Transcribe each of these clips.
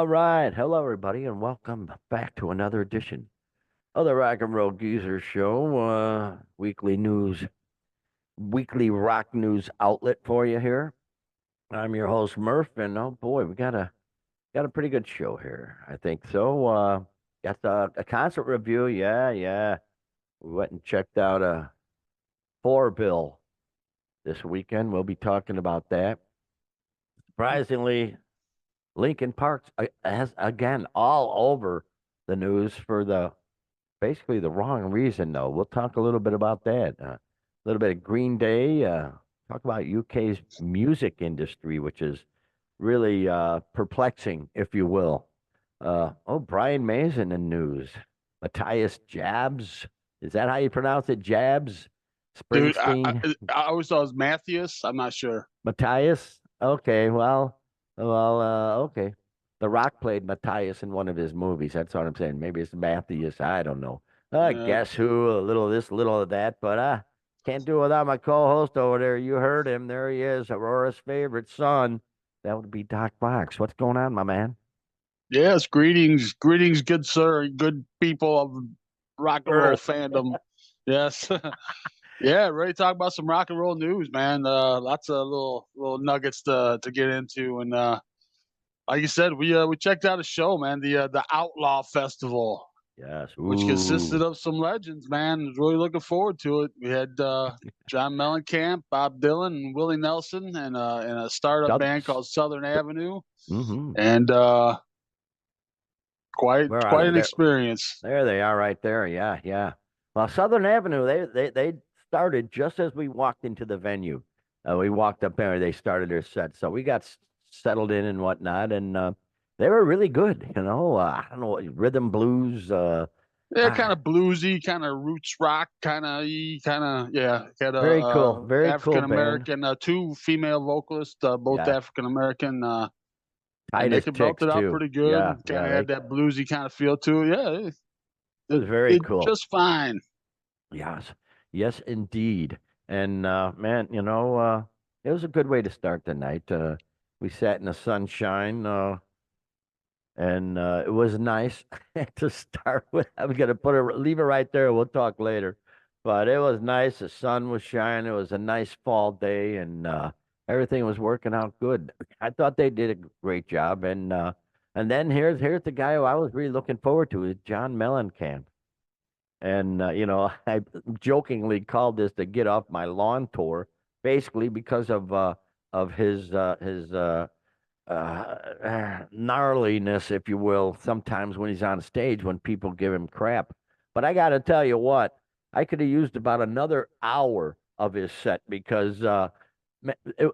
All right. Hello, everybody, and welcome back to another edition of the Rock and Roll Geezer Show. Weekly rock news outlet for you here. I'm your host, Murph, and oh boy, we got a pretty good show here. I think so. Got a concert review. Yeah, yeah. We went and checked out a four bill this weekend. We'll be talking about that. Surprisingly, Linkin Park has again all over the news for the basically the wrong reason, though. We'll talk a little bit about that. A little bit of Green Day. Talk about UK's music industry, which is really perplexing, if you will. Brian Mason in news. Matthias Jabs. Is that how you pronounce it? Jabs? Dude, I, I, Springsteen? I always thought it was Matthias. I'm not sure. Matthias? Okay, okay. The Rock played Matthias in one of his movies. That's what I'm saying. Maybe it's Matthias. I don't know. Yeah, Guess who? A little of this, a little of that. But can't do it without my co-host over there. You heard him. There he is, Aurora's favorite son. That would be Doc Fox. What's going on, my man? yes. Greetings, good sir, good people of rock and roll Earth. fandom. Yes, yeah. Ready to talk about some rock and roll news, man. Lots of little nuggets to get into, and like you said, we checked out a show, man. The Outlaw Festival, Yes. which consisted Ooh. of some legends, man. Was really looking forward to it. We had John Mellencamp, Bob Dylan, and Willie Nelson, and a startup band called Southern Avenue, Mm-hmm. and Where are quite they? an experience. There they are right there. Yeah, yeah. Well, Southern Avenue, they started just as we walked into the venue. We walked up there, they started their set. So we got settled in and whatnot, and they were really good. I don't know, rhythm blues. Yeah, kind Ah, of bluesy, kind of roots rock, yeah. Had very cool African band. American, two female vocalists, both Yeah, African American, and tight they as could belt ticks it out too. pretty good. Yeah, Kind yeah. of had that bluesy kind of feel to it. Yeah, It it was very did cool. just fine. Yes, yes, indeed. And man, it was a good way to start the night. We sat in the sunshine. And it was nice to start with. I'm gonna leave it right there. We'll talk later, but it was nice. The sun was shining. It was a nice fall day, and everything was working out good. I thought they did a great job, and then here's the guy who I was really looking forward to is John Mellencamp, and I jokingly called this the "Get Off My Lawn" tour, basically because of gnarliness, if you will, sometimes when he's on stage when people give him crap. But I got to tell you what, I could have used about another hour of his set because it,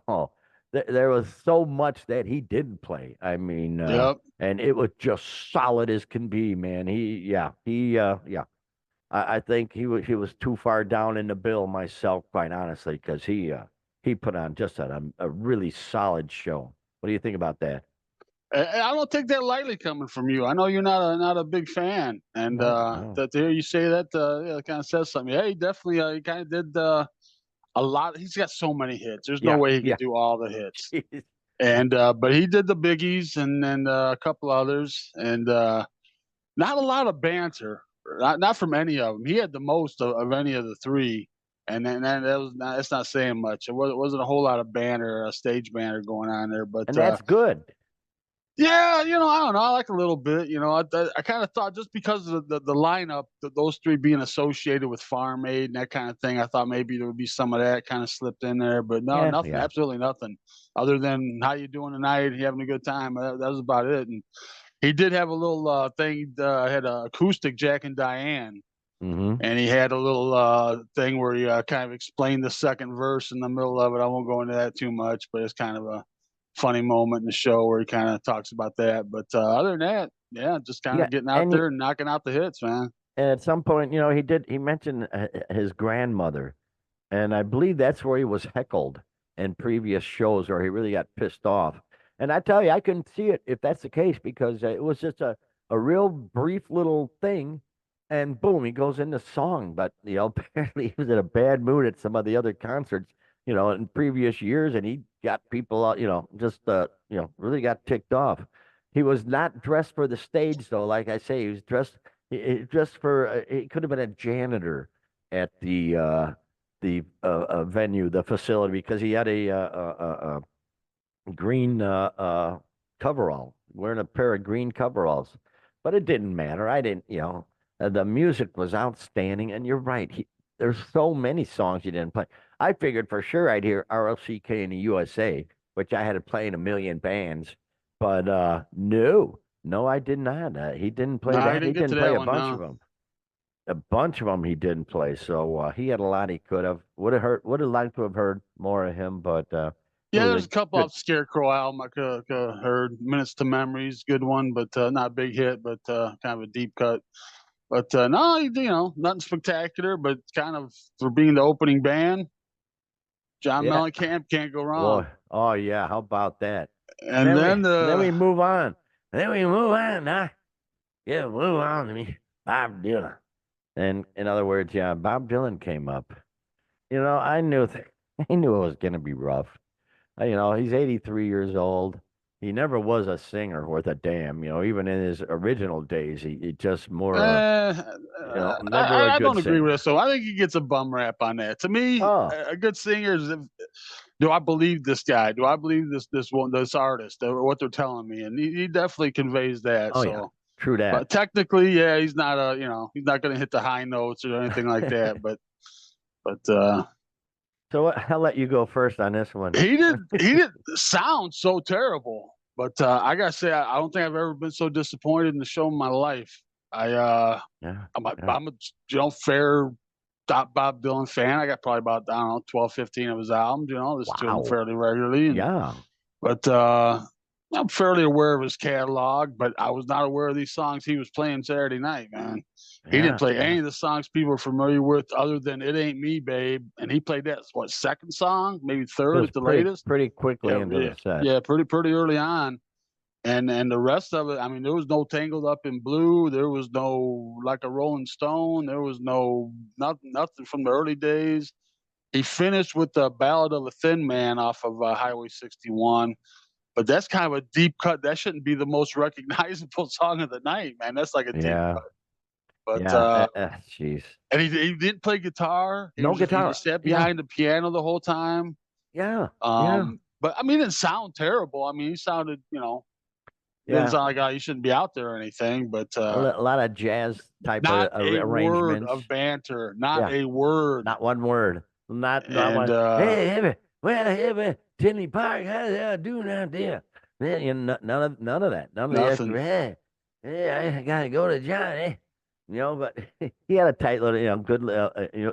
oh, there was so much that he didn't play. I mean, Yep. and it was just solid as can be, man. Yeah. I think he was too far down in the bill myself, quite honestly, because he put on just a really solid show. What do you think about that? I don't take that lightly coming from you. I know you're not a big fan, and No, no. to hear you say that, yeah, kind of says something. Yeah, he definitely he kind of did a lot. He's got so many hits. There's no Yeah, way he yeah. could do all the hits. Jeez. And but he did the biggies and then a couple others, and not a lot of banter. Not from any of them. He had the most of any of the three, and then that's not saying much. Wasn't a whole lot of banter, stage banter going on there, but And that's good. yeah, I don't know. I like a little bit. I kind of thought just because of the lineup, those three being associated with Farm Aid and that kind of thing, I thought maybe there would be some of that kind of slipped in there. But no, Yeah, nothing. yeah. Absolutely nothing. Other than how you doing tonight? You having a good time? That was about it. And he did have a little thing. Had an acoustic Jack and Diane, Mm-hmm. and he had a little thing where he kind of explained the second verse in the middle of it. I won't go into that too much, but it's kind of a funny moment in the show where he kind of talks about that. But other than that, yeah, just kind Yeah, of getting out and there and knocking out the hits, man. at some point, he mentioned his grandmother, and I believe that's where he was heckled in previous shows, or he really got pissed off. And I tell you, I can see it if that's the case because it was just a real brief little thing, and boom, he goes into song. But apparently he was in a bad mood at some of the other concerts, in previous years, and he got people, just really got ticked off. he was not dressed for the stage though. Like I say, he was dressed dressed for. He could have been a janitor at the venue, the facility, because he had a green coverall, wearing a pair of green coveralls. But it didn't matter. I didn't, the music was outstanding. And you're right. There's so many songs you didn't play. I figured for sure I'd hear RLCK in the USA, which I had to play in a million bands. But no, no, I did not. He didn't play No, he that. He didn't get to didn't play that a one. bunch of No. them. A bunch of them he didn't play. So he had a lot he could have. Would have liked to have heard more of him, but it Yeah, was there's a a couple good. off Scarecrow album I could heard. Minutes to Memories, good one, but not a big hit, but kind of a deep cut. But no, nothing spectacular, but kind of for being the opening band, John Yeah. Mellencamp can't go Boy, wrong. oh yeah, how about that? And then Then we move on. Then we move on. Huh? Yeah, move on to me. Bob Dylan. And in other words, yeah, Bob Dylan came up. I knew I knew it was gonna be rough. He's 83 years old. He never was a singer worth a damn. Even in his original days, he just more never a I good don't agree with it. singer. So I think he gets a bum rap on that. To me, Oh, a good singer is. Do I believe this guy? Do I believe this artist or what they're telling me? And he definitely conveys that. oh yeah, So, true that. but technically, yeah, he's not he's not going to hit the high notes or anything like that. But So I'll let you go first on this one. he didn't sound so terrible. But I gotta say, I don't think I've ever been so disappointed in the show in my life. I Yeah, yeah. I'm a fair top Bob Dylan fan. I got probably about, I don't know, 12, 15 of his albums, listen to him Wow. fairly regularly. Yeah. But I'm fairly aware of his catalog, but I was not aware of these songs he was playing Saturday night, man. He didn't Yeah. play any Yeah. of the songs people are familiar with other than It Ain't Me, Babe. And he played that, what, second song, maybe It third was at the pretty latest. pretty quickly Yeah, into yeah, the set. yeah, pretty early on. And the rest of it, I mean, there was no Tangled Up in Blue. There was no Like a Rolling Stone. There was nothing from the early days. He finished with the Ballad of a Thin Man off of Highway 61, but that's kind of a deep cut. That shouldn't be the most recognizable song of the night, man. That's like a deep Yeah. cut. But Yeah. Jeez. and he didn't play guitar. No He guitar. just sat Yeah. behind the piano the whole time. Yeah. Yeah. But I mean, it didn't sound terrible. I mean, he sounded, didn't Yeah. sound like, oh, you shouldn't be out there or anything. But A lot of jazz type of not a word arrangements. of banter. Not Yeah. a word. Not one word. Not And one. Hey, hey, well, hey, Tinley Park, how you doing out there? Man, none of that. None of the nothing. extra. Hey, I gotta go to John. But he had a tight little, good.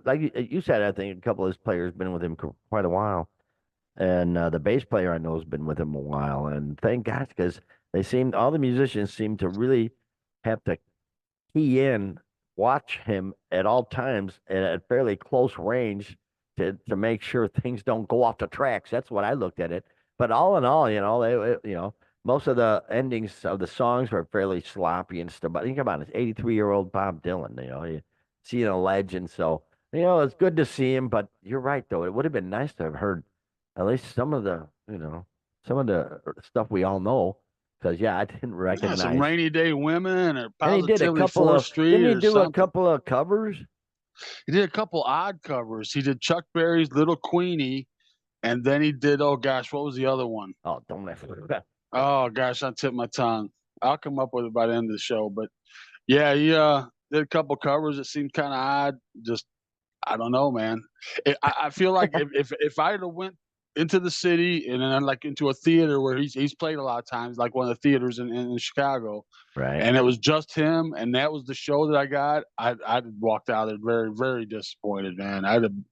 Like you said, I think a couple of his players been with him quite a while, and the bass player I know has been with him a while. And thank God, because all the musicians seem to really have to key in, watch him at all times at fairly close range to make sure things don't go off the tracks. That's what I looked at it. But all in all, most of the endings of the songs were fairly sloppy and stuff. But think about it, 83-year-old Bob Dylan, you see a legend. So, it's good to see him. But you're right, though. It would have been nice to have heard at least some of the stuff we all know. Because, yeah, I didn't Yeah, some recognize. Rainy Day Women or And he did a Positively couple 4th of, Street didn't he or do a something. couple of covers? He did a couple odd covers. He did Chuck Berry's Little Queenie, and then he did, oh gosh, what was the other one? Oh, don't let Oh gosh, I tipped my tongue. I'll come up with it by the end of the show. But yeah, he did a couple covers that seemed kind of odd. Just I don't know, man. I feel like if I had went into the city and then like into a theater where he's played a lot of times, like one of the theaters in Chicago, Right. and it was just him, and that was the show that I got, I'd walked out of there very, very disappointed, man. I mean,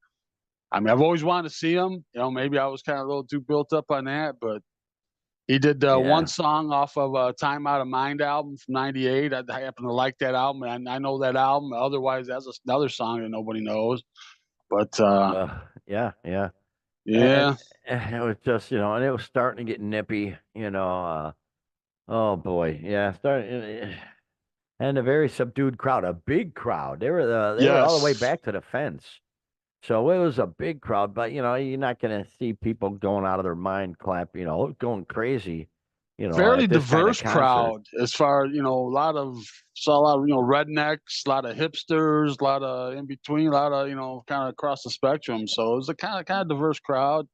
I've always wanted to see him. Maybe I was kind of a little too built up on that, but he did one Yeah. song off of a Time Out of Mind album from '98. I happen to like that album, and I know that album. Otherwise, that's another song that nobody knows. But Yeah, yeah. And, yeah, and it was just, and it was starting to get nippy, oh boy. Yeah, starting and a very subdued crowd, a big crowd. They were all the way yes, back to the fence. So it was a big crowd, but you're not going to see people going out of their mind, going crazy. at Fairly this kind of diverse concert. crowd as far, saw a lot of, rednecks, a lot of hipsters, a lot of in between, a lot of, kind of across the spectrum. So it was a kind of diverse crowd.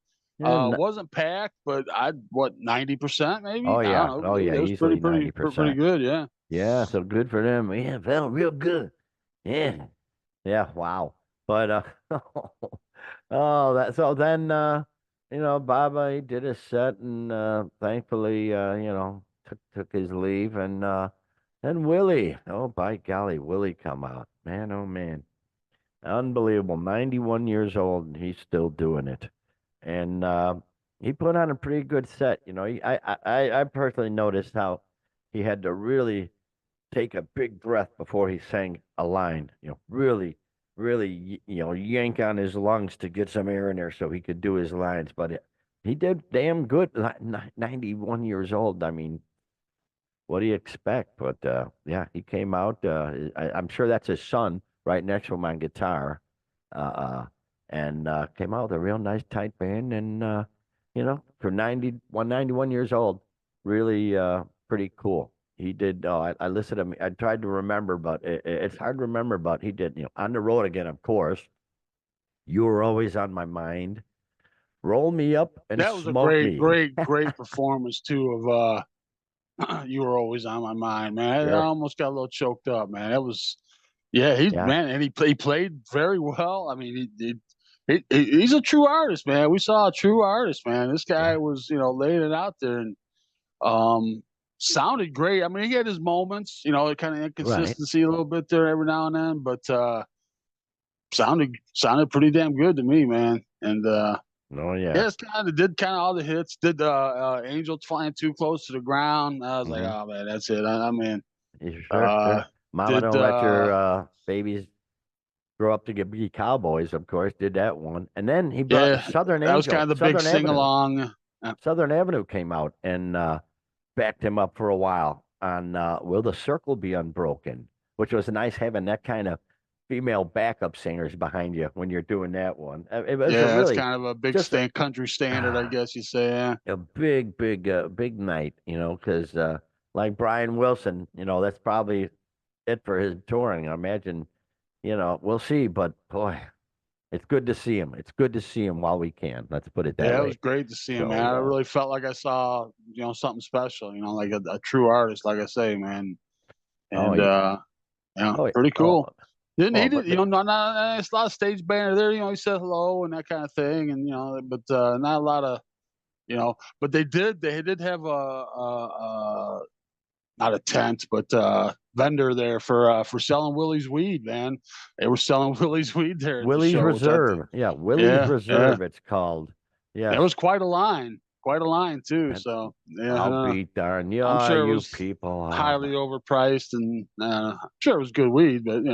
And Wasn't packed, but what, 90% maybe? oh I yeah, don't oh know. yeah, It was easily pretty 90%. good. Yeah. Yeah, so good for them. Yeah, felt real good. Yeah. Yeah, wow. But oh, that so then Baba he did his set and thankfully took his leave and then Willie, oh by golly, Willie come out. Man, oh man. Unbelievable. 91 years old and he's still doing it. And he put on a pretty good set. I personally noticed how he had to really take a big breath before he sang a line. Really, really, yank on his lungs to get some air in there so he could do his lines. But he did damn good. 91 years old. I mean, what do you expect? But yeah, he came out. I'm sure that's his son right next to him on guitar, uh, uh, and came out with a real nice tight band. And for 91 years old, really pretty cool. He did. Oh, I listened to him. I tried to remember, but it's hard to remember. But he did. On the road again, of course. You were always on my mind. Roll me up and That was a smoke great, me. great, great performance too of You Were Always on My Mind, man. I Sure. almost got a little choked up, man. That was, yeah, Yeah. and he played very well. I mean, he's a true artist, man. We saw a true artist, man. This guy Yeah. was, laying it out there and um, sounded great. I mean, he had his moments, kind of Right. inconsistency a little bit there every now and then, but sounded pretty damn good to me, man. And Oh yeah. yeah, it's kind of all the hits. Did Angels Flying Too Close to the Ground? I was like, Hmm. oh man, that's it. I mean, Sure, uh, sure. Mama did don't let your babies grow up to be cowboys, of course, did that one. And then he brought yeah, Southern that was kind Angel, of the big sing along. Southern Avenue came out and backed him up for a while on Will the Circle Be Unbroken, which was nice having that kind of female backup singers behind you when you're doing that one. It was a Yeah, that's really kind of a big just country standard, I guess you say. Yeah, a big, big, big night, because like Brian Wilson, that's probably it for his touring. I imagine, we'll see, but boy, it's good to see him. It's good to see him while we can. Let's put it that yeah, it was way. great to see him, man. I So, really felt like I saw, something special. Like a true artist, like I say, man. oh And yeah, yeah, oh yeah, pretty oh, cool. Didn't he oh, did but the, it's a lot of stage banner there. He said hello and that kind of thing, and but not a lot of But they did have not a tent, but vendor there for selling Willie's weed. Man, they were selling Willie's weed there at the Willie's show, which I think, Reserve, yeah, Willie's yeah, yeah, Reserve, it's called. there Yes, was quite a line too. that's. So yeah, I'll be darned. I'm Yeah, sure it you was people. highly overpriced, and I'm sure it was good weed, but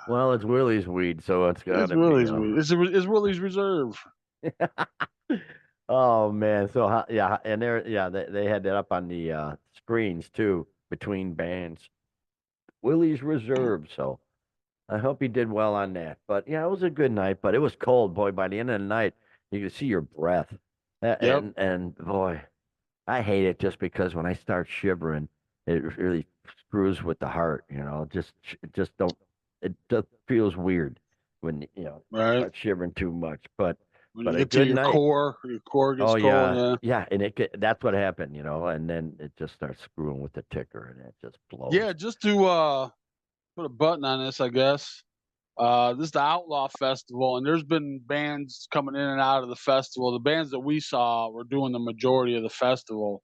Well, it's Willie's weed, so it's it's gotta be. Willie's weed. It's Willie's Reserve. Oh man, so yeah, and they had that up on the screens too between bands. Willie's Reserve, so I hope he did well on that. But yeah, it was a good night, but it was cold, boy. By the end of the night, you could see your breath, Yep. and boy, I hate it just because when I start shivering, it really screws with the heart. It just don't. It just feels weird when Right. start shivering too much. But When you a get to good night. your core gets Oh cold. yeah, Yeah. yeah, and that's what happened, and then it just starts screwing with the ticker, and it just Yeah. blows. Just to put a button on this, I guess. This is the Outlaw Festival, and there's been bands coming in and out of the festival. The bands that we saw were doing the majority of the festival.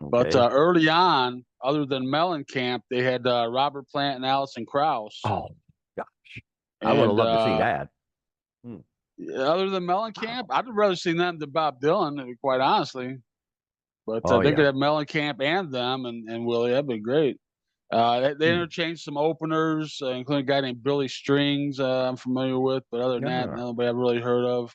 But Okay. early on, other than Mellencamp, they had Robert Plant and Alison Krauss. Oh gosh, I would have And loved to see that. Hmm. other than Mellencamp, Wow. I'd rather see them than Bob Dylan, quite honestly. But Oh they could yeah. have Mellencamp and them and Willie. That'd be great. They Hmm. interchanged some openers, including a guy named Billy Strings, I'm familiar with, but other than that, Yeah. nobody I've really heard of.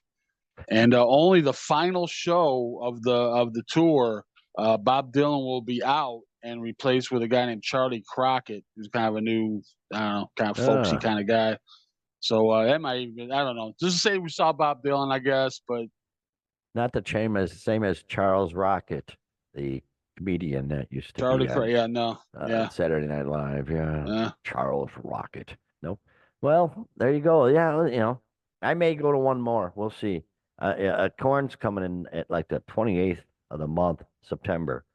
And only the final show of the tour, Bob Dylan will be out and replaced with a guy named Charlie Crockett, who's kind of a new, I don't know, kind of folksy Uh, kind of guy. So that might even, I don't know. Just to say we saw Bob Dylan, I guess, but Not the same as Charles Rocket, the comedian that used to Charlie be Cray. on Yeah, no. Yeah. Saturday Night Live. Yeah, Yeah. Charles Rocket. Nope. Well, there you go. Yeah, I may go to one more. We'll see. Yeah, Corn's coming in at like the 28th of the month, September.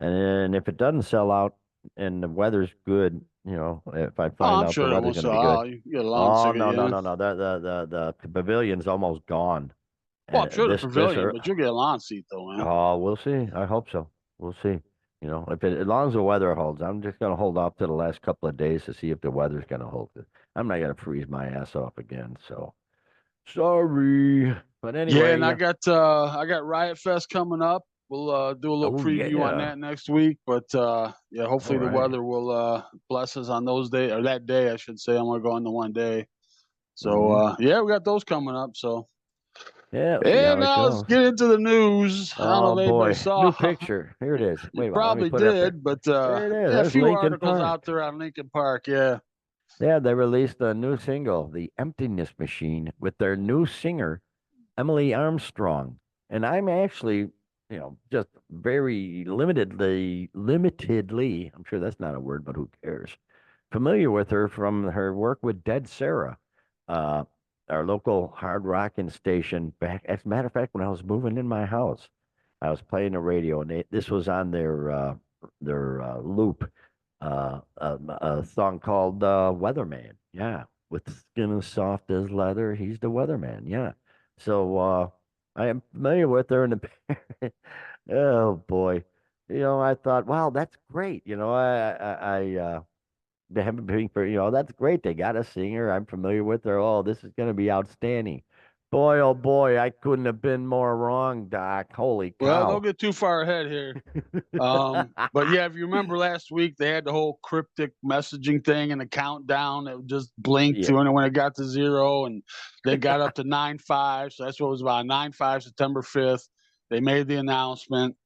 And then if it doesn't sell out and the weather's good, if I Oh, find I'm out the sure that weather's won't going to sell be good. out. You can get a lawn Oh, ticket, no, no, yeah. no, no. The pavilion's almost gone. Well, I'm sure the This pavilion, but you'll get a lawn seat though, man. Oh, we'll see. I hope so. We'll see. As long as the weather holds, I'm just gonna hold off to the last couple of days to see if the weather's gonna hold. I'm not gonna freeze my ass off again. So sorry, but Yeah, anyway, and I got Riot Fest coming up. We'll do a little oh preview on yeah, that next week. But yeah, all hopefully the right. weather will bless us on those days, or that day I should say. I'm gonna go on the one day. So Mm-hmm. yeah, we got those coming up. So Yeah, we'll see and how it now let's goes. get into the news. I don't know Oh if anybody boy, saw. new picture. Here it is. You Wait a minute, let me probably put it up there. did, but There it is. yeah, a There's few Linkin articles out Park. there on Linkin Park. Yeah. Yeah, they released a new single, "The Emptiness Machine," with their new singer Emily Armstrong. And I'm actually, just very limitedly, I'm sure that's not a word, but who cares? Familiar with her from her work with Dead Sarah, uh, our local hard rocking station back. As a matter of fact, when I was moving in my house, I was playing the radio, and this was on their loop. A song called "Weatherman." Yeah, with skin as soft as leather, he's the weatherman. Yeah, so I am familiar with her in the. Oh boy, I thought, wow, that's great. They haven't been for that's great. They got a singer. I'm familiar with her. Oh, this is going to be outstanding. Boy, oh boy, I couldn't have been more wrong, Doc. Holy Well, don't cow. get too far ahead here. But yeah, if you remember last week, they had the whole cryptic messaging thing and the countdown. It just blinked Yeah. to when it got to 0, and they got up to 9/5. So that's what it was about. 9/5, September 5th. They made the announcement,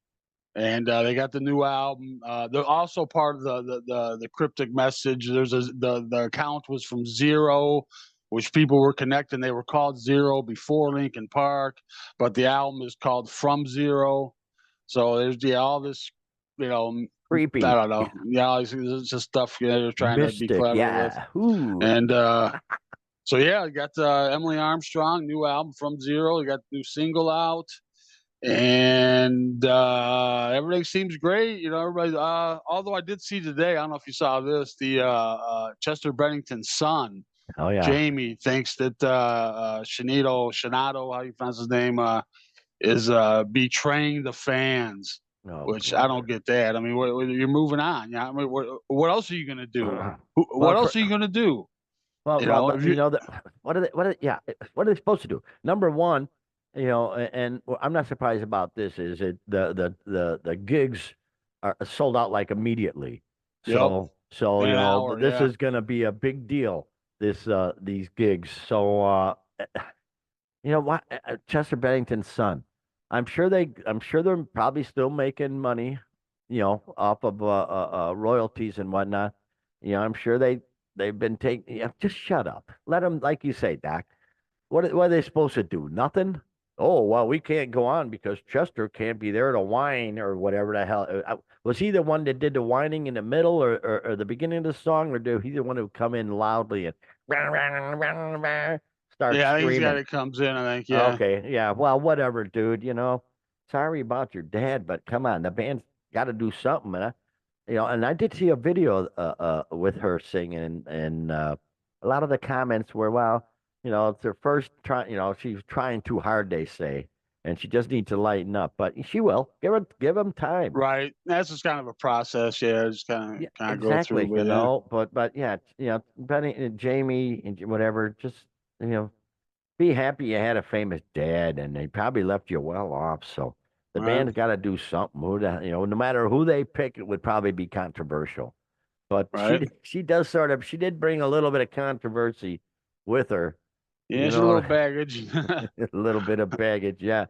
and they got the new album. They're also part of the cryptic message. The account was from 0, which people were connecting. They were called 0 before Linkin Park, but the album is called From 0. So there's all this, you know, I Creepy. don't know. Yeah, it's just stuff they're trying to be Mystic. clever with. Yeah. Ooh. And so yeah, you got Emily Armstrong, new album From 0. You got the new single out, and everything seems great. Everybody. Although I did see today, I don't know if you saw this, the Chester Bennington's son, Oh yeah. Jamie, thinks that Shinato, how you pronounce his name, is betraying the fans, Oh which I don't brother. get that. I mean, you're moving on. Yeah, I mean, what else are you gonna do? Well, What else are you gonna do? If you yeah, what are they supposed to do? Number one, and I'm not surprised about this. Is it the gigs are sold out like immediately. yep, So in an hour, this yeah, is going to be a big deal. These gigs. So what? Chester Bennington's son. I'm sure they're probably still making money, off of royalties and whatnot. I'm sure they've been taking. Yeah, just shut up. Let them, like you say, Doc. What are they supposed to do? Nothing. Oh well, we can't go on because Chester can't be there to whine or whatever the hell. Was he the one that did the whining in the middle or the beginning of the song, or did he the one who come in loudly and start yeah. I think he's got screaming? it comes in. I think, yeah, Okay, yeah. Well, whatever, dude. Sorry about your dad, but come on, the band's got to do something. And I did see a video with her singing, and a lot of the comments were, well, it's her first try. She's trying too hard, they say, and she just needs to lighten up. But she will. Give him time. right. That's just kind of a process. Yeah, just Yeah, kind of go through. exactly. But yeah, But yeah, Benny and Jamie and whatever, just you know, be happy you had a famous dad, and they probably left you well off. So the right, band's got to do something. No matter who they pick, it would probably be controversial. But right. she did bring a little bit of controversy with her. Yeah, You it's a know, little baggage. a little bit of baggage. Yeah,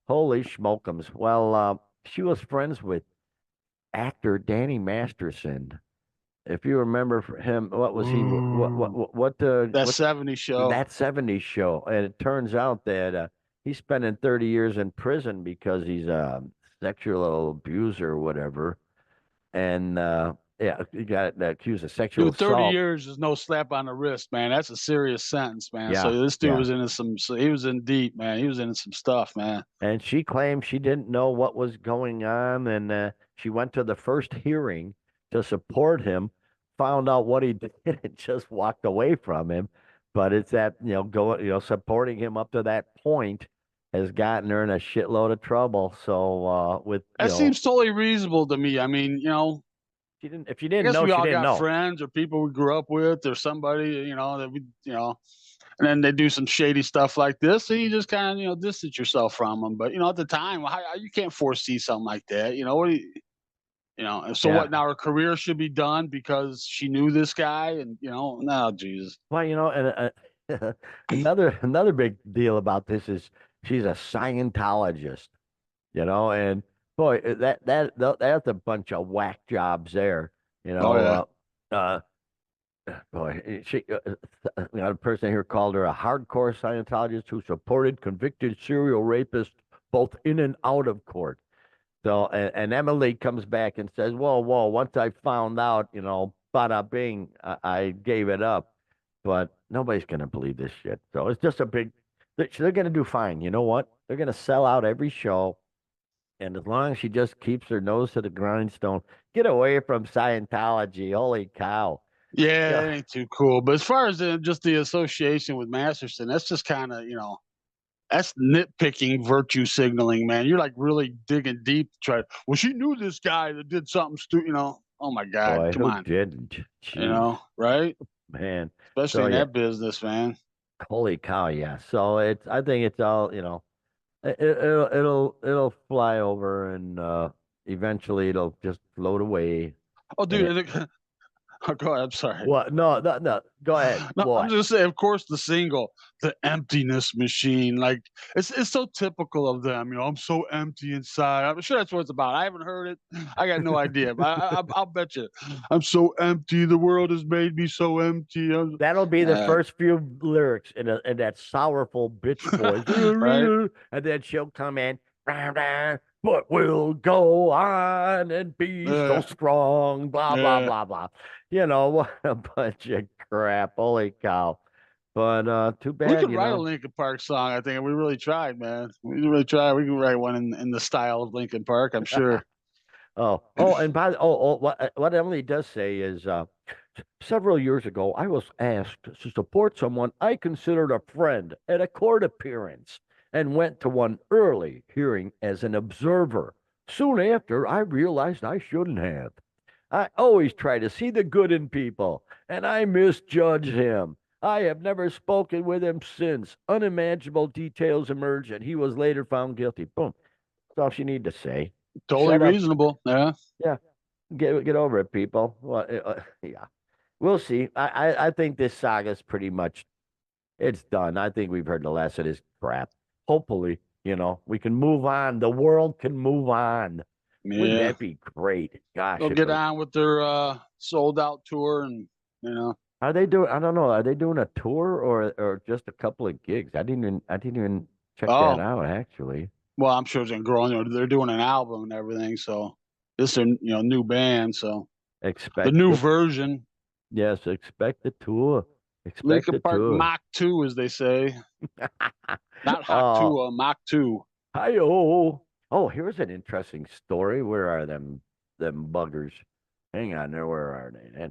holy schmokums. Well, she was friends with actor Danny Masterson. If you remember him, what was he? Ooh, that What 70s show. that '70s show? And it turns out that he's spending 30 years in prison because he's sexual abuser or whatever, and yeah, he got accused of sexual Dude, 30 assault. years is no slap on the wrist, man. That's a serious sentence, man. Yeah, So this dude yeah. was into he was in deep, man. He was into some stuff, man. And she claimed she didn't know what was going on, and she went to the first hearing to support him, found out what he did, and just walked away from him. But it's that going supporting him up to that point has gotten her in a shitload of trouble. So with That seems totally reasonable to me. I mean, she didn't if she I didn't guess know, we she all didn't got know. friends or people we grew up with or somebody, that and then they do some shady stuff like this, and you just kind of, distance yourself from them. But at the time, you can't foresee something like that. What do and so Yeah. what? Now her career should be done because she knew this guy, and no, Jesus. Well, and another big deal about this is she's a Scientologist. And boy, that's a bunch of whack jobs there. You Oh yeah. know, boy, a person here called her a hardcore Scientologist who supported convicted serial rapists both in and out of court. So, and Emily comes back and says, "Whoa, whoa! Once I found out, bada bing, I gave it up." But nobody's gonna believe this shit. So it's just a big. They're gonna do fine. You know what? They're gonna sell out every show. And as long as she just keeps her nose to the grindstone, get away from Scientology. Holy cow. Yeah, Yeah. it ain't too cool. But as far as just the association with Masterson, that's just kind of, that's nitpicking virtue signaling, man. You're like really digging deep to try. Well, she knew this guy that did something stupid, Oh my God, Boy, come who on, didn't? Jeez, right? man. Especially So in yeah, that business, man. holy cow, yeah. So I think it's all, it'll fly over and eventually it'll just float away. Oh, And dude, it, oh, go ahead. I'm sorry. what? No, no, no. Go ahead. No, I'm What? just saying, of course, the single, the emptiness machine, like it's so typical of them. I'm so empty inside. I'm sure that's what it's about. I haven't heard it. I got no idea, but I'll bet you, I'm so empty. The world has made me so empty. That'll be the Uh, first few lyrics in that sorrowful bitch voice. right? And then she'll come in, "Rah, rah, but we'll go on and be so Yeah, strong, blah, blah, yeah. blah, blah. What a bunch of crap. Holy cow. But too We bad, could write a Linkin Park song. I think we really tried, man. We really tried. We can write one in the style of Linkin Park. I'm sure. And what Emily does say is several years ago, I was asked to support someone I considered a friend at a court appearance and went to one early hearing as an observer. Soon after, I realized I shouldn't have. I always try to see the good in people, and I misjudged him. I have never spoken with him since. Unimaginable details emerged, and he was later found guilty. Boom. That's all she need to say. Totally Shut up. reasonable. Yeah. Yeah, get over it, people. Well, yeah, we'll see. I think this saga's pretty much it's done. I think we've heard the last of this crap. Hopefully, we can move on. The world can move on. Wouldn't Yeah. that be great? Gosh, They'll it get would. on with their sold out tour and you know. Are they doing? I don't know. Are they doing a tour or just a couple of gigs? I didn't even check that Oh, out actually. well, I'm sure it's gonna grow. They're doing an album and everything, so this is their new band, so the Expect new the version. yes, expect the tour. Expect Linkin the Park tour. Mach 2, as they say. Not Hawk uh 2, Mach 2. Hi-oh. Oh, here's an interesting story. Where are them buggers? Hang on there. Where are they?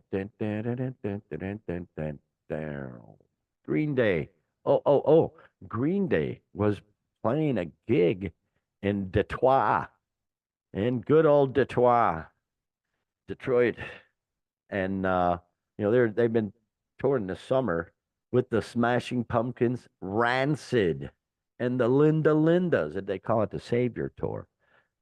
Green Day. Oh. Green Day was playing a gig in Detroit, in good old Detroit, Detroit. And they've been touring the summer with the Smashing Pumpkins, Rancid, and the Lindas, and they call it the Savior Tour.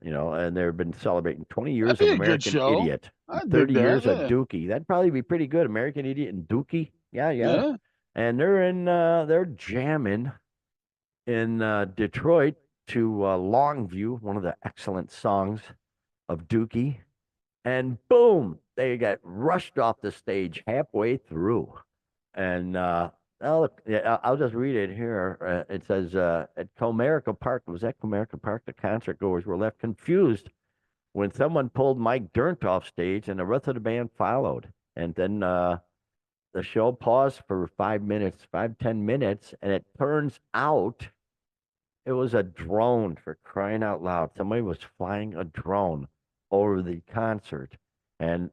And they've been celebrating 20 That'd years be of a good American show. Idiot I and dig 30 that. years of Yeah. Dookie. That'd probably be pretty good. American Idiot and Dookie. Yeah, yeah. Yeah. And they're jamming in Detroit to Longview, one of the excellent songs of Dookie. And boom, they got rushed off the stage halfway through. And Oh, look, yeah, I'll just read it here. It says at Comerica Park, was that Comerica Park? The concert goers were left confused when someone pulled Mike Dirnt off stage and the rest of the band followed. And then the show paused for 5 minutes, 5, 10 minutes, and it turns out it was a drone, for crying out loud. Somebody was flying a drone over the concert, and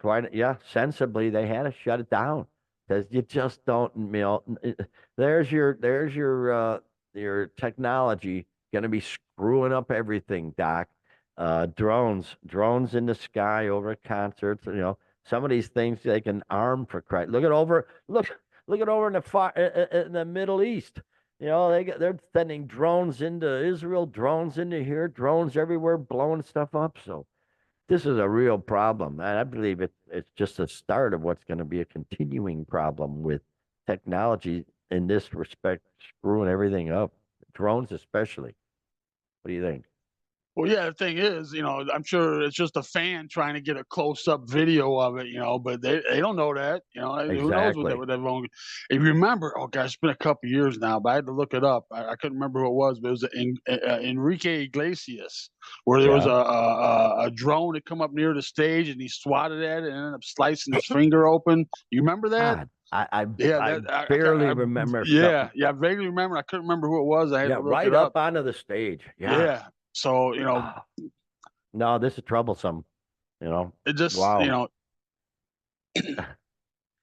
quite yeah, sensibly they had to shut it down because you just don't, there's your technology going to be screwing up everything, Doc. Drones in the sky over concerts. Some of these things they can arm for Christ. Look at over in the Middle East. They're sending drones into Israel, drones into here, drones everywhere, blowing stuff up. So this is a real problem, and I believe it's just the start of what's going to be a continuing problem with technology in this respect, screwing everything up, drones especially. What do you think? Well, yeah, the thing is, I'm sure it's just a fan trying to get a close-up video of it, but they don't know that, who knows what that Exactly. what everyone. If you remember, oh gosh, it's been a couple years now, but I had to look it up. I couldn't remember who it was, but it was Enrique Iglesias, where there was Yeah. a drone that come up near the stage and he swatted at it and ended up slicing his finger open. You remember that? God, I Yeah, I that barely remember yeah, something. yeah, I vaguely remember. I couldn't remember who it was. I had Yeah, to look right it up. up onto the stage. Yeah. Yeah, so Oh, no, this is troublesome. You know. it just Wow. Yeah,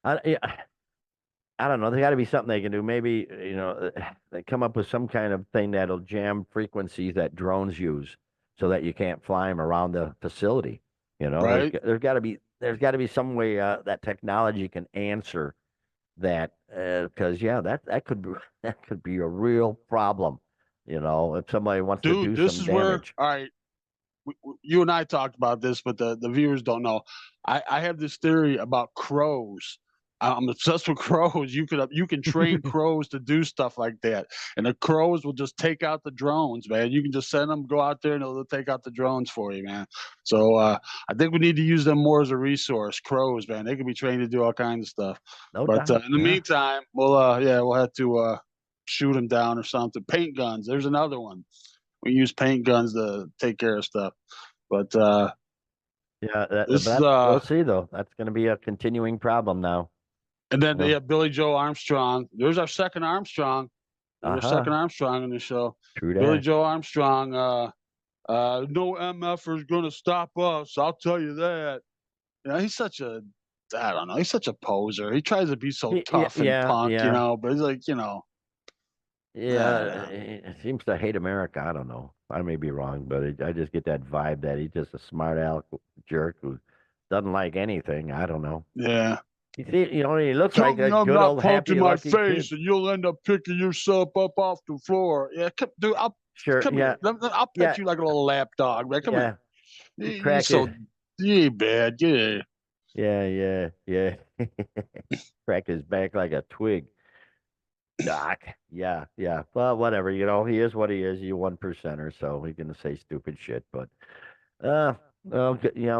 I don't know. There got to be something they can do. Maybe, they come up with some kind of thing that'll jam frequencies that drones use so that you can't fly them around the facility. right. There's got to be some way that technology can answer that because yeah, that could be a real problem. If somebody wants to Dude, do this some is where, damage. all right, you and I talked about this, but the viewers don't know. I have this theory about crows. I'm obsessed with crows. You can train crows to do stuff like that, and the crows will just take out the drones, man. You can just send them go out there, and they'll take out the drones for you, man. So I think we need to use them more as a resource. Crows, man, they can be trained to do all kinds of stuff. No But doubt. in the Yeah. meantime, we'll have to shoot them down or something. Paint guns. There's another one. We use paint guns to take care of stuff. But Yeah, but this we'll see though. That's going to be a continuing problem now. and then they Well, have Billy Joe Armstrong. There's our second Armstrong. There's our second uh-huh. Armstrong in the show. True Billy that. Joe Armstrong. No MFer is going to stop us. I'll tell you that. He's such a, I don't know. He's such a poser. He tries to be so Yeah, tough and yeah, punk, yeah. but he's like, I don't Yeah, know. he seems to hate America. I don't know. I may be wrong, but I just get that vibe that he's just a smart aleck jerk who doesn't like anything. I don't know. Yeah. He looks Tell like me a I'm good not old punked in my happy-lucky kid. face, and you'll end up picking yourself up off the floor. Yeah, dude, Sure. come Yeah. here. I'll pet Yeah. you like a little lap dog, man. Come here. Yeah. He You're crack his. so you ain't bad. Yeah. Yeah. Yeah. Yeah. Crack his back like a twig. Doc. Yeah. Yeah. Well, whatever. He is what he is. You 1%er, so he's gonna say stupid shit. But Uh, well,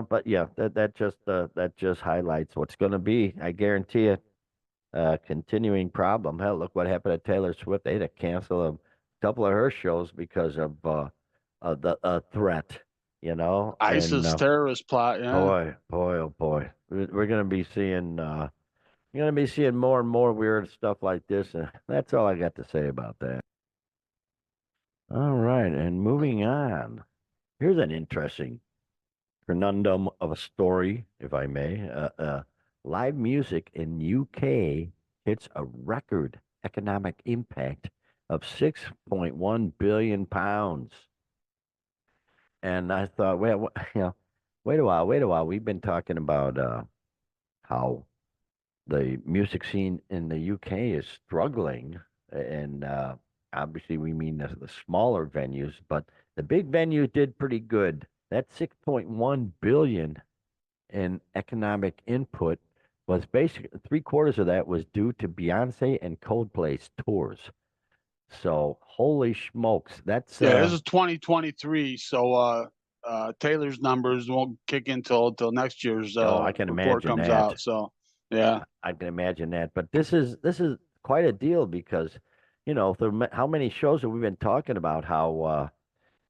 but yeah, that just highlights what's going to be. I guarantee it. Continuing problem. Hell, look what happened to Taylor Swift. They had to cancel a couple of her shows because of the threat. And ISIS terrorist plot. Yeah. boy, oh boy, we're going to be seeing more and more weird stuff like this. And that's all I got to say about that. All right, and moving on. Here's an interesting conundrum of a story, if I may. Live music in UK hits a record economic impact of 6.1 billion pounds. And I thought, well, wait a while, wait a while. We've been talking about how the music scene in the UK is struggling, and obviously we mean the smaller venues, but the big venues did pretty good. That 6.1 billion in economic input was basically three-quarters of that was due to Beyonce and Coldplay's tours. So holy smokes, that's Yeah. This is 2023, so Taylor's numbers won't kick in till next year's oh, I can report imagine comes that. out. So yeah. I can imagine that. But this is quite a deal because, how many shows have we been talking about how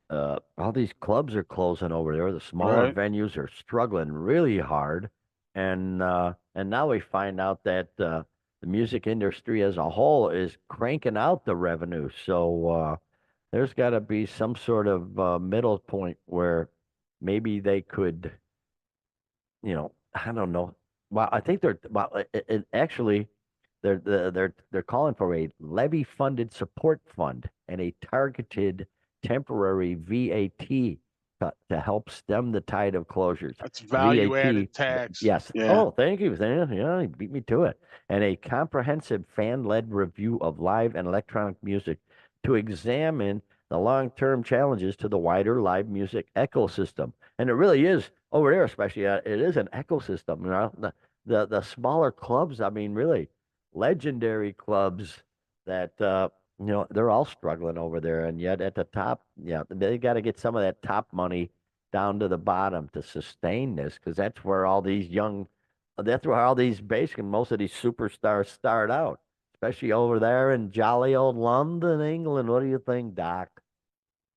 all these clubs are closing over there. The smaller Right. venues are struggling really hard, and now we find out that the music industry as a whole is cranking out the revenue. So there's got to be some sort of middle point where maybe they could, I don't know. Well, I think actually they're calling for a levy-funded support fund and a targeted temporary VAT cut to help stem the tide of closures. That's value VAT, added tax. yes. Yeah. Oh, thank you. Yeah, you beat me to it. And a comprehensive fan-led review of live and electronic music to examine the long-term challenges to the wider live music ecosystem. And it really is over there, especially. It is an ecosystem. The smaller clubs. I mean, really legendary clubs that they're all struggling over there, and yet at the top, yeah, they got to get some of that top money down to the bottom to sustain this, because that's where all these basically most of these superstars start out, especially over there in jolly old London, England. What do you think, Doc?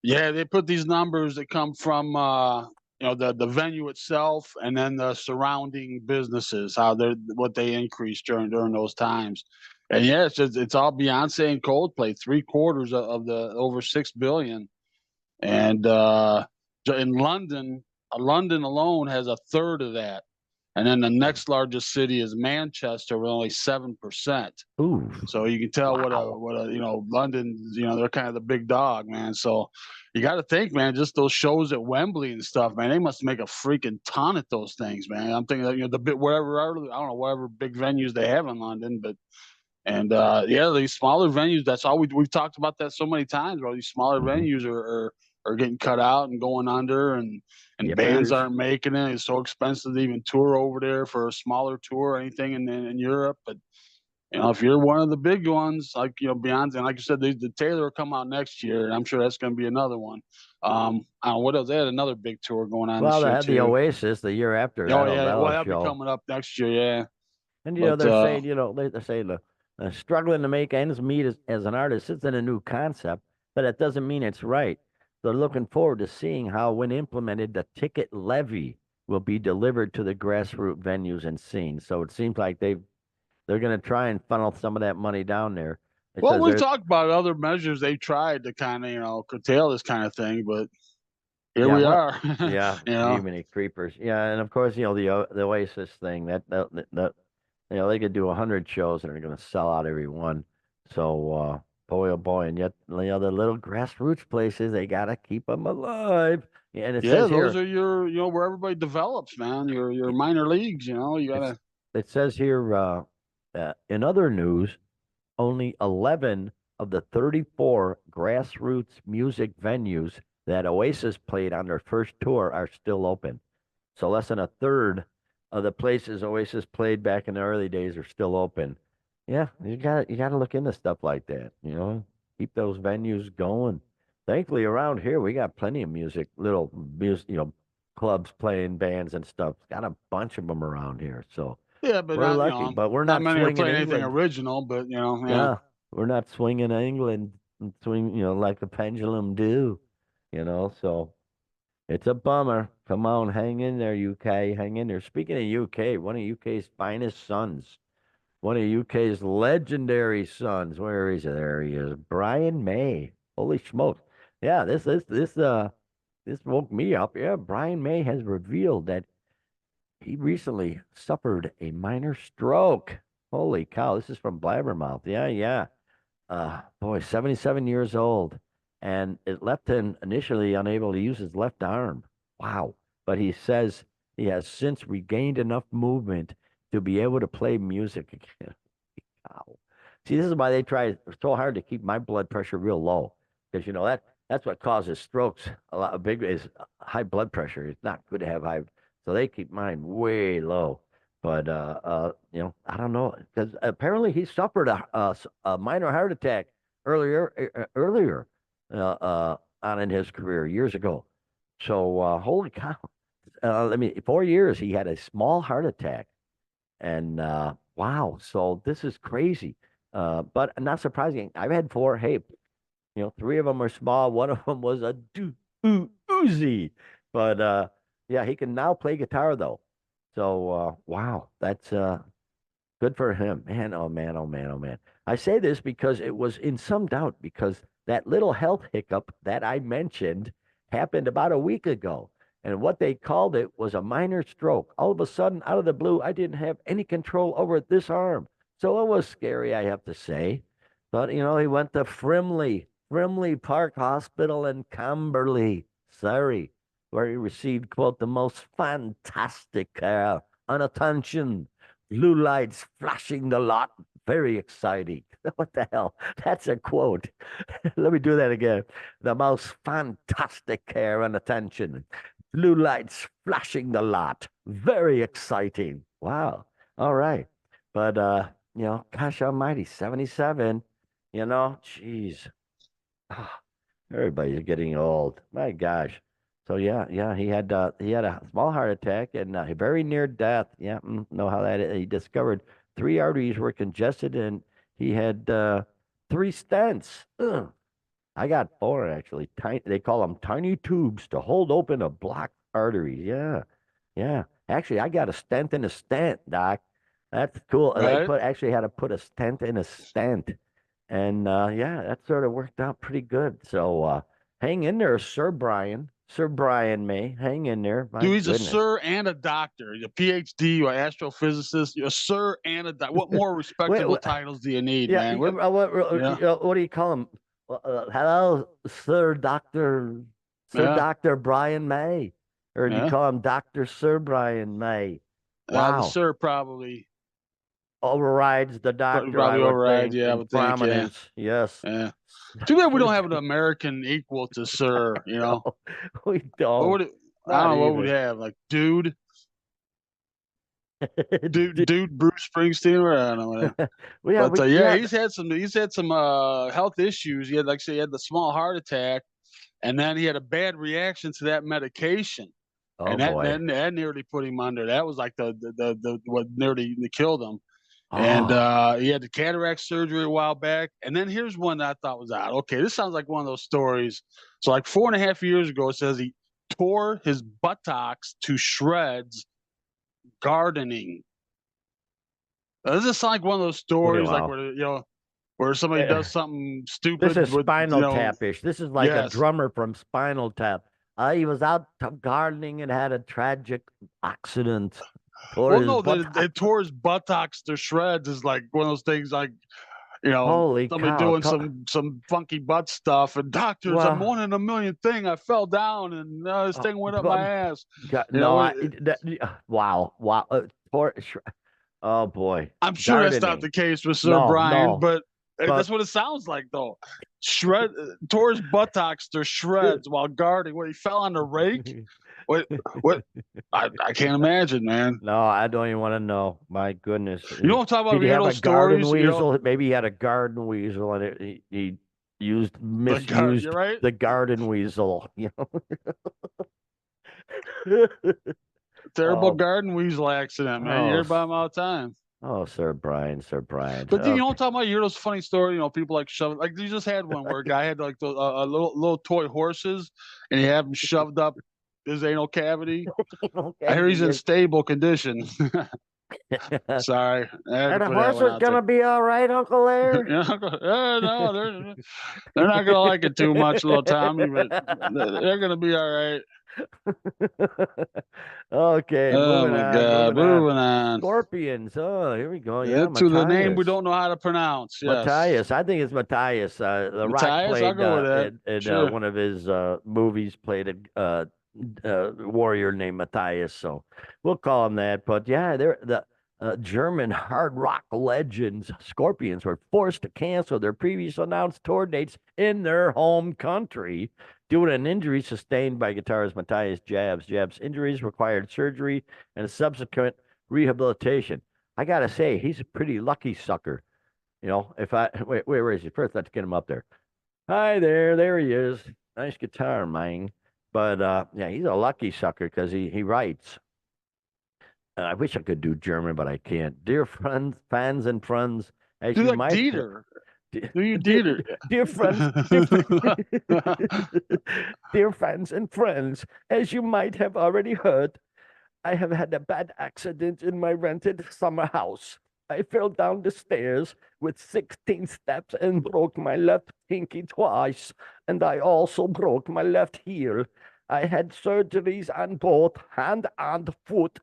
Yeah, they put these numbers that come from the venue itself and then the surrounding businesses, how they're what they increased during those times. And yeah, it's all Beyonce and Coldplay, three-quarters of the over 6 billion. And in London, London alone has a third of that. And then the next largest city is Manchester with only 7%. Ooh, So you can tell wow. what a London, they're kind of the big dog, man. So you got to think, man, just those shows at Wembley and stuff, man. They must make a freaking ton at those things, man. I'm thinking that the bit whatever I don't know whatever big venues they have in London, but and yeah, these smaller venues. That's all we've talked about that so many times. Bro, these smaller Hmm. venues are getting cut out and going under, and bands Yippers. aren't making it. It's so expensive to even tour over there for a smaller tour or anything in Europe, but if you're one of the big ones, like Beyonce, and like you said, the Taylor will come out next year, and I'm sure that's going to be another one. I don't know what else. They had another big tour going on Well, this they year had the too. Oasis the year after. Oh That'll yeah, that'll well that'll be show. coming up next year, yeah. And But they're saying, they're saying struggling to make ends meet as an artist isn't a new concept, but it doesn't mean it's right. They're looking forward to seeing how, when implemented, the ticket levy will be delivered to the grassroots venues and scenes. So it seems like they're going to try and funnel some of that money down there. It well, says we've they're talked about other measures they've tried to kind of curtail this kind of thing, but here yeah, we well, are. yeah, you gee, know, many creepers. Yeah, and of course, the Oasis thing that they could do 100 shows and they're going to sell out every one. So, boy, oh boy, and yet, the little grassroots places, they got to keep them alive. Yeah, and it yeah, says those here, are your where everybody develops, man. Your minor leagues. You it's gotta. it says here, in other news, only 11 of the 34 grassroots music venues that Oasis played on their first tour are still open. So less than a third of the places Oasis played back in the early days are still open. Yeah, you got to look into stuff like that. Keep those venues going. Thankfully, around here we got plenty of little music, clubs playing bands and stuff. Got a bunch of them around here, so Yeah, but we're not lucky. But we're not not many are swinging playing anything England. original. But yeah. Yeah, we're not swinging England, like the pendulum do. So. It's a bummer. Come on, hang in there, UK. Hang in there. Speaking of UK, one of UK's finest sons, one of UK's legendary sons. Where is he? There he is. Brian May. Holy smokes. Yeah, this woke me up. Yeah, Brian May has revealed that he recently suffered a minor stroke. Holy cow. This is from Blabbermouth. Yeah, yeah. Boy, 77 years old, and it left him initially unable to use his left arm. Wow. But he says he has since regained enough movement to be able to play music again. Wow. See, this is why they try so hard to keep my blood pressure real low, because that's what causes strokes. A big is high blood pressure. It's not good to have high, so they keep mine way low. But I don't know, because apparently he suffered a minor heart attack earlier on in his career years ago. So holy cow! 4 years he had a small heart attack, and wow, so this is crazy. But not surprising. I've had four. Hey, three of them were small. One of them was a Uzi. But yeah, he can now play guitar though. So wow, that's good for him. Man, oh man, oh man, oh man. I say this because it was in some doubt because that little health hiccup that I mentioned happened about a week ago. And what they called it was a minor stroke. All of a sudden, out of the blue, I didn't have any control over this arm. So it was scary, I have to say. But, he went to Frimley Park Hospital in Camberley, Surrey, where he received, quote, the most fantastic care and attention. Blue lights flashing the lot. Very exciting. What the hell? That's a quote. Let me do that again. The most fantastic care and attention. Blue lights flashing the lot. Very exciting. Wow. All right. But gosh almighty, 77. Jeez. Ah, everybody's getting old. My gosh. So yeah, he had a small heart attack and very near death. Yeah, know how that is. He discovered three arteries were congested and he had three stents. Ugh. I got four actually. Tiny, they call them tiny tubes to hold open a blocked artery. Yeah, yeah. Actually, I got a stent in a stent, doc. That's cool. They Right? actually had to put a stent in a stent, and yeah, that sort of worked out pretty good. So hang in there, Sir Brian. Sir Brian May, hang in there. My Dude, he's a goodness. sir and a doctor, a PhD, or astrophysicist. You're a sir and a doctor. What more Wait, respectable titles do you need, yeah. man? What? Yeah, What do you call him? Hello, Sir yeah, Doctor Brian May, or do you yeah. call him Doctor Sir Brian May? The Wow, sir probably overrides the doctor, I probably would overrides. think, Yeah, I in would think. Yeah, prominence. Yes. yeah. Too bad we don't have an American equal to sir. No, we What don't. would it? I Not don't know what we'd even. have. Like dude, Bruce Springsteen, or I don't know. Whatever. Well, yeah, But yeah, yeah. he's had some health issues. He had, like I say, he had the small heart attack, and then he had a bad reaction to that medication, Oh and that boy. that, that nearly put him under. That was like the what nearly killed him. And Oh, he had the cataract surgery a while back. And then here's one that I thought was odd. Okay, this sounds like one of those stories. So like 4.5 years ago, it says he tore his buttocks to shreds gardening. Does this sound like one of those stories, like wow. where somebody Eh, does something This stupid is with Spinal Tap-ish. This is like a yes. drummer from Spinal Tap. He was out gardening and had a tragic accident. Tore Well, his no, butt. it tore his buttocks to shreds is like one of those things, like Holy somebody cow. doing some funky butt stuff, and doctors, I'm Well, one in a million thing. I fell down and this thing went up my but, ass. You no, know, wow, wow. Oh boy. I'm sure that's not Gardening. the case with Sir No, Brian, no. but that's But what it sounds like, though. Tore his buttocks to shreds while guarding. What, he fell on the rake? What? What? I can't imagine, man. no, I don't even want to know. My goodness. You know what I'm talking about? Did We he hear have a those garden stories, weasel? Maybe he had a garden weasel and he the guard. You're misused right. the garden weasel, know. Terrible Oh, garden weasel accident, man. You oh, hear about them all the time. oh, Sir Brian, Sir Brian. But you know what I'm Okay. talking about? You hear those funny stories, people like shove, like you just had one where a guy had like a little toy horses, and he had them shoved up his anal cavity. I hear Okay. he's in stable condition. Sorry, I had Are to the put that one horses out there. gonna be all right, Uncle Lair? No, they're not gonna like it too much, little Tommy, but they're gonna be all right. Okay, Oh moving my on, God, moving on. moving on. Scorpions. Oh, here we go. Yeah, To the name we Matthias. don't know how to pronounce. Yes, Matthias. I think it's Matthias. The Rock Matthias. I'll played go with that. in Sure. one of his movies, played a warrior named Matthias. So we'll call him that. But yeah, they're the German hard rock legends, Scorpions, were forced to cancel their previous announced tour dates in their home country due to an injury sustained by guitarist Matthias Jabs. Jabs' injuries required surgery and subsequent rehabilitation. I gotta say, he's a pretty lucky sucker. If I where is he? First, let's get him up there. Hi there he is. Nice guitar, man. But yeah, he's a lucky sucker because he writes. I wish I could do German, but I can't. Dear friends, fans and friends, as Do you like might, Dieter. dear, Do you dear, Dieter? dear friends, dear fans and friends, as you might have already heard, I have had a bad accident in my rented summer house. I fell down the stairs with 16 steps and broke my left pinky twice, and I also broke my left heel. I had surgeries on both hand and foot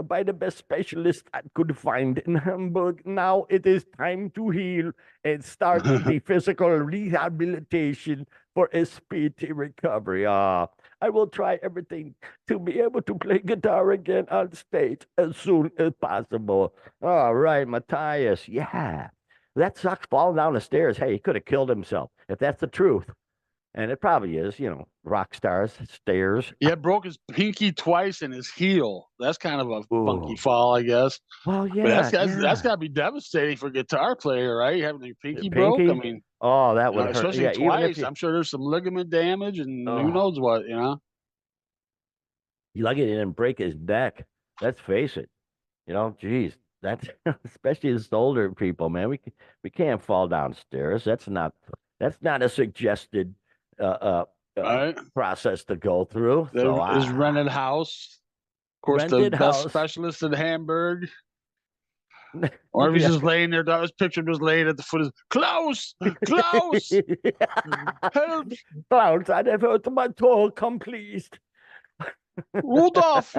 by the best specialist I could find in Hamburg. Now it is time to heal and start the physical rehabilitation for a speedy recovery. I will try everything to be able to play guitar again on stage as soon as possible. All right, Matthias. Yeah. That sucks falling down the stairs. Hey, he could have killed himself if that's the truth. And it probably is, rock stars, stairs. Yeah, broke his pinky twice and his heel. That's kind of a funky Ooh. fall, I guess. Well, But yeah, that's yeah. got to be devastating for a guitar player, right? Having your pinky broke. I Pinky. mean, Oh, that would hurt. especially Yeah, even if twice. you, I'm sure there's some ligament damage and who oh, knows what. you like it didn't break his neck. Let's face it. Geez, that's especially as older people, man. We can't fall downstairs. That's not a suggested uh, uh, Right? process to go through. So His rented house. Of course, the rented best house. specialist in Hamburg. Or if he's Yeah. just laying there, that was picture just laying at the foot of Klaus, Klaus, help, Clowns, I have hurt my toe. Come, please. Rudolph,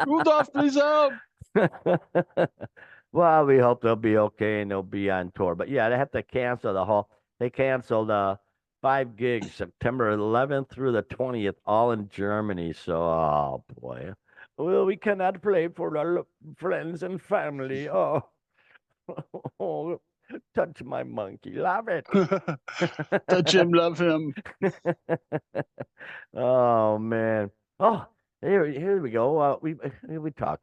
Rudolph, please help. Well, we hope they'll be okay and they'll be on tour. But yeah, they have to cancel the whole. They canceled 5 gigs, September 11th through the 20th, all in Germany. So, oh boy, well, we cannot play for our friends and family. Oh, oh, touch my monkey, love it. Touch him, love him. Oh man. Oh, here we go. We talk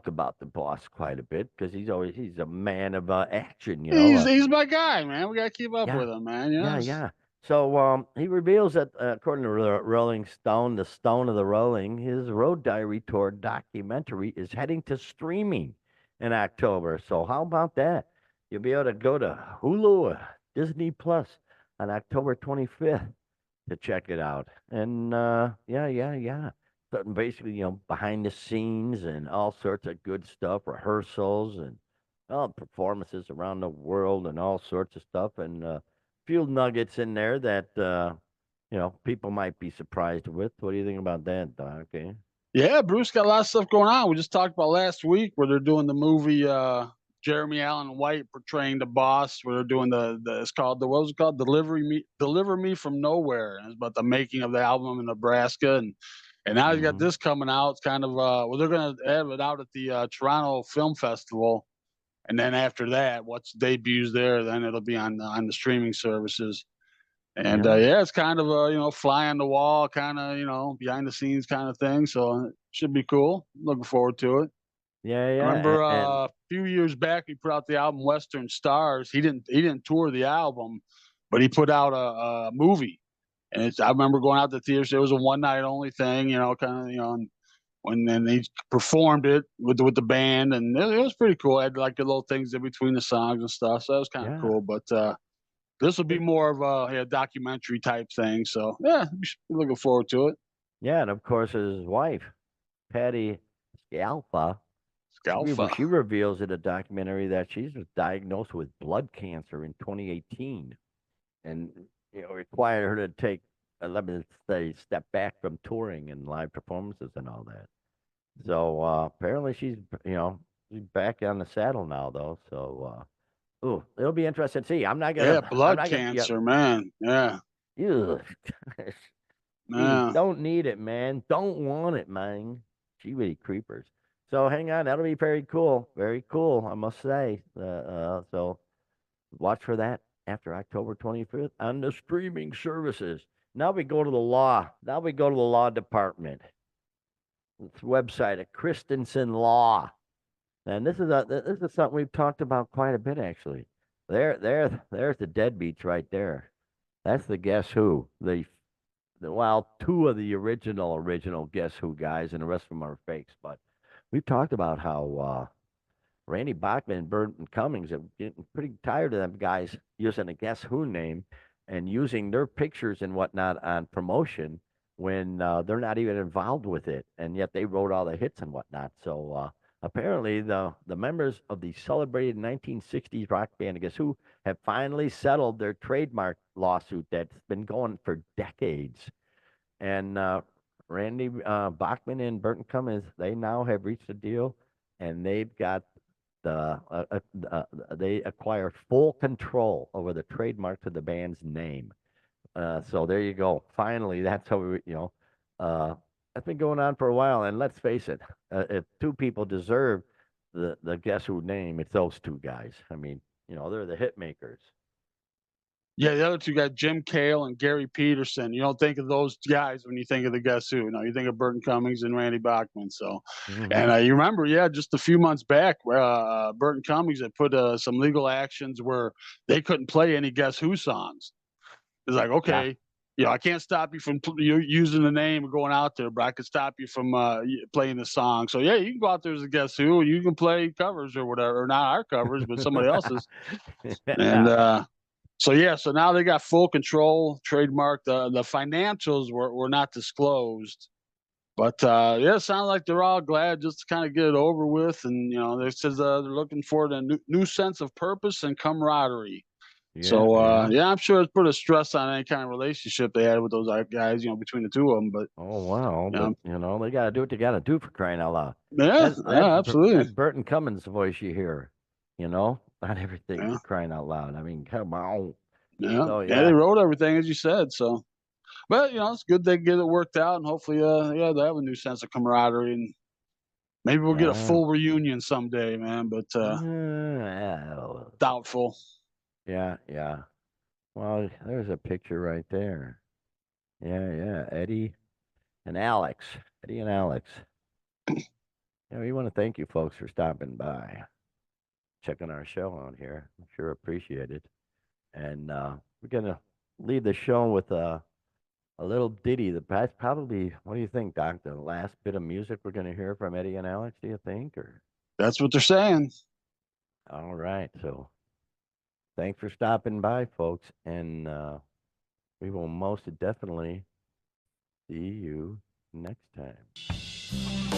about the boss quite a bit because he's a man of action. He's my guy, man. We gotta keep up Yeah, with him, man. yeah, Yes. yeah. So he reveals that according to Rolling Stone, the Stone of the Rolling, his Road Diary tour documentary is heading to streaming in October. So how about that? You'll be able to go to Hulu, or Disney Plus on October 25th to check it out. And yeah, yeah, yeah. So basically, behind the scenes and all sorts of good stuff, rehearsals and performances around the world and all sorts of stuff, and few nuggets in there that people might be surprised with. What do you think about that, Doc? Okay. Yeah, Bruce got a lot of stuff going on. We just talked about last week where they're doing the movie Jeremy Allen White portraying the boss, where they're doing the it's called the what was it called? Deliver Me from Nowhere. And it's about the making of the album in Nebraska and now you got Hmm. this coming out. It's kind of well they're gonna have it out at the Toronto Film Festival. And then after that, once it debuts there, then it'll be on the streaming services. And Yeah. yeah, it's kind of a fly on the wall, kind of behind the scenes kind of thing. So it should be cool. Looking forward to it. Yeah. I Yeah. remember And a few years back he put out the album Western Stars. He didn't tour the album, but he put out a movie. And I remember going out to theaters. It was a one night only thing, kind of and when then he performed it with the band, and it was pretty cool. I had like the little things in between the songs and stuff, so that was kind of yeah. cool. But this will be more of a documentary type thing. So yeah, we should be looking forward to it. Yeah. And of course, his wife, Patty Scalfa, Scalfa. she reveals in a documentary that she was diagnosed with blood cancer in 2018, and required her to take, let me say, step back from touring and live performances and all that. So apparently she's back on the saddle now though. So ooh, it'll be interesting to see. Yeah, I'm blood not gonna yeah. cancer, man. Yeah, Ugh. Jeez, yeah. don't need it, man. Don't want it, man. Gee, really creepers. So hang on, that'll be very cool. Very cool, I must say. So watch for that after October 25th on the streaming services. Now we go to the law. Now we go to the law department. It's website at Christensen Law. And this is something we've talked about quite a bit actually. There's the deadbeats right there. That's the Guess Who. Well, two of the original Guess Who guys, and the rest of them are fakes. But we've talked about how Randy Bachman and Burton Cummings are getting pretty tired of them guys using a Guess Who name and using their pictures and whatnot on promotion when they're not even involved with it, and yet they wrote all the hits and whatnot. So apparently, the members of the celebrated 1960s rock band Guess Who have finally settled their trademark lawsuit that's been going for decades. And Randy Bachman and Burton Cummings, they now have reached a deal, and they've got they acquire full control over the trademark to the band's name. So there you go. Finally, that's how that's been going on for a while. And let's face it, if two people deserve the Guess Who name, it's those two guys. I mean, they're the hit makers. Yeah, the other two guys, Jim Cale and Gary Peterson. You don't think of those guys when you think of the Guess Who. No, you think of Burton Cummings and Randy Bachman. So, Hmm. and you remember, yeah, just a few months back, Burton Cummings had put some legal actions where they couldn't play any Guess Who songs. It's like, Yeah. okay, I can't stop you from using the name and going out there, but I could stop you from playing the song. So yeah, you can go out there as a Guess Who. You can play covers or whatever, or not our covers, but somebody else's. And Yeah. so yeah, so now they got full control, trademark. The financials were not disclosed, but yeah, it sounds like they're all glad just to kind of get it over with. And they says they're looking for a new sense of purpose and camaraderie. Yeah. So Yeah. yeah, I'm sure it's put a stress on any kind of relationship they had with those guys, between the two of them. But Oh wow, you but know, they got to do what they got to do for crying out loud. yeah, yeah, That's absolutely, Burton Cummins' voice you hear, not everything yeah, for crying out loud. I mean, come on. yeah, So yeah. They yeah, wrote everything as you said. So, but it's good they get it worked out, and hopefully, yeah, they have a new sense of camaraderie, and maybe we'll get a yeah, full reunion someday, man. But yeah, doubtful. yeah, yeah. Well, there's a picture right there. Yeah, yeah, Eddie and Alex, Eddie and Alex. Yeah, we want to thank you folks for stopping by, checking our show out here. I'm sure appreciate it. And we're gonna leave the show with a little ditty. That's probably, what do you think, Doc? The last bit of music we're going to hear from Eddie and Alex, do you think? Or That's what they're saying. all right. So thanks for stopping by, folks. And we will most definitely see you next time.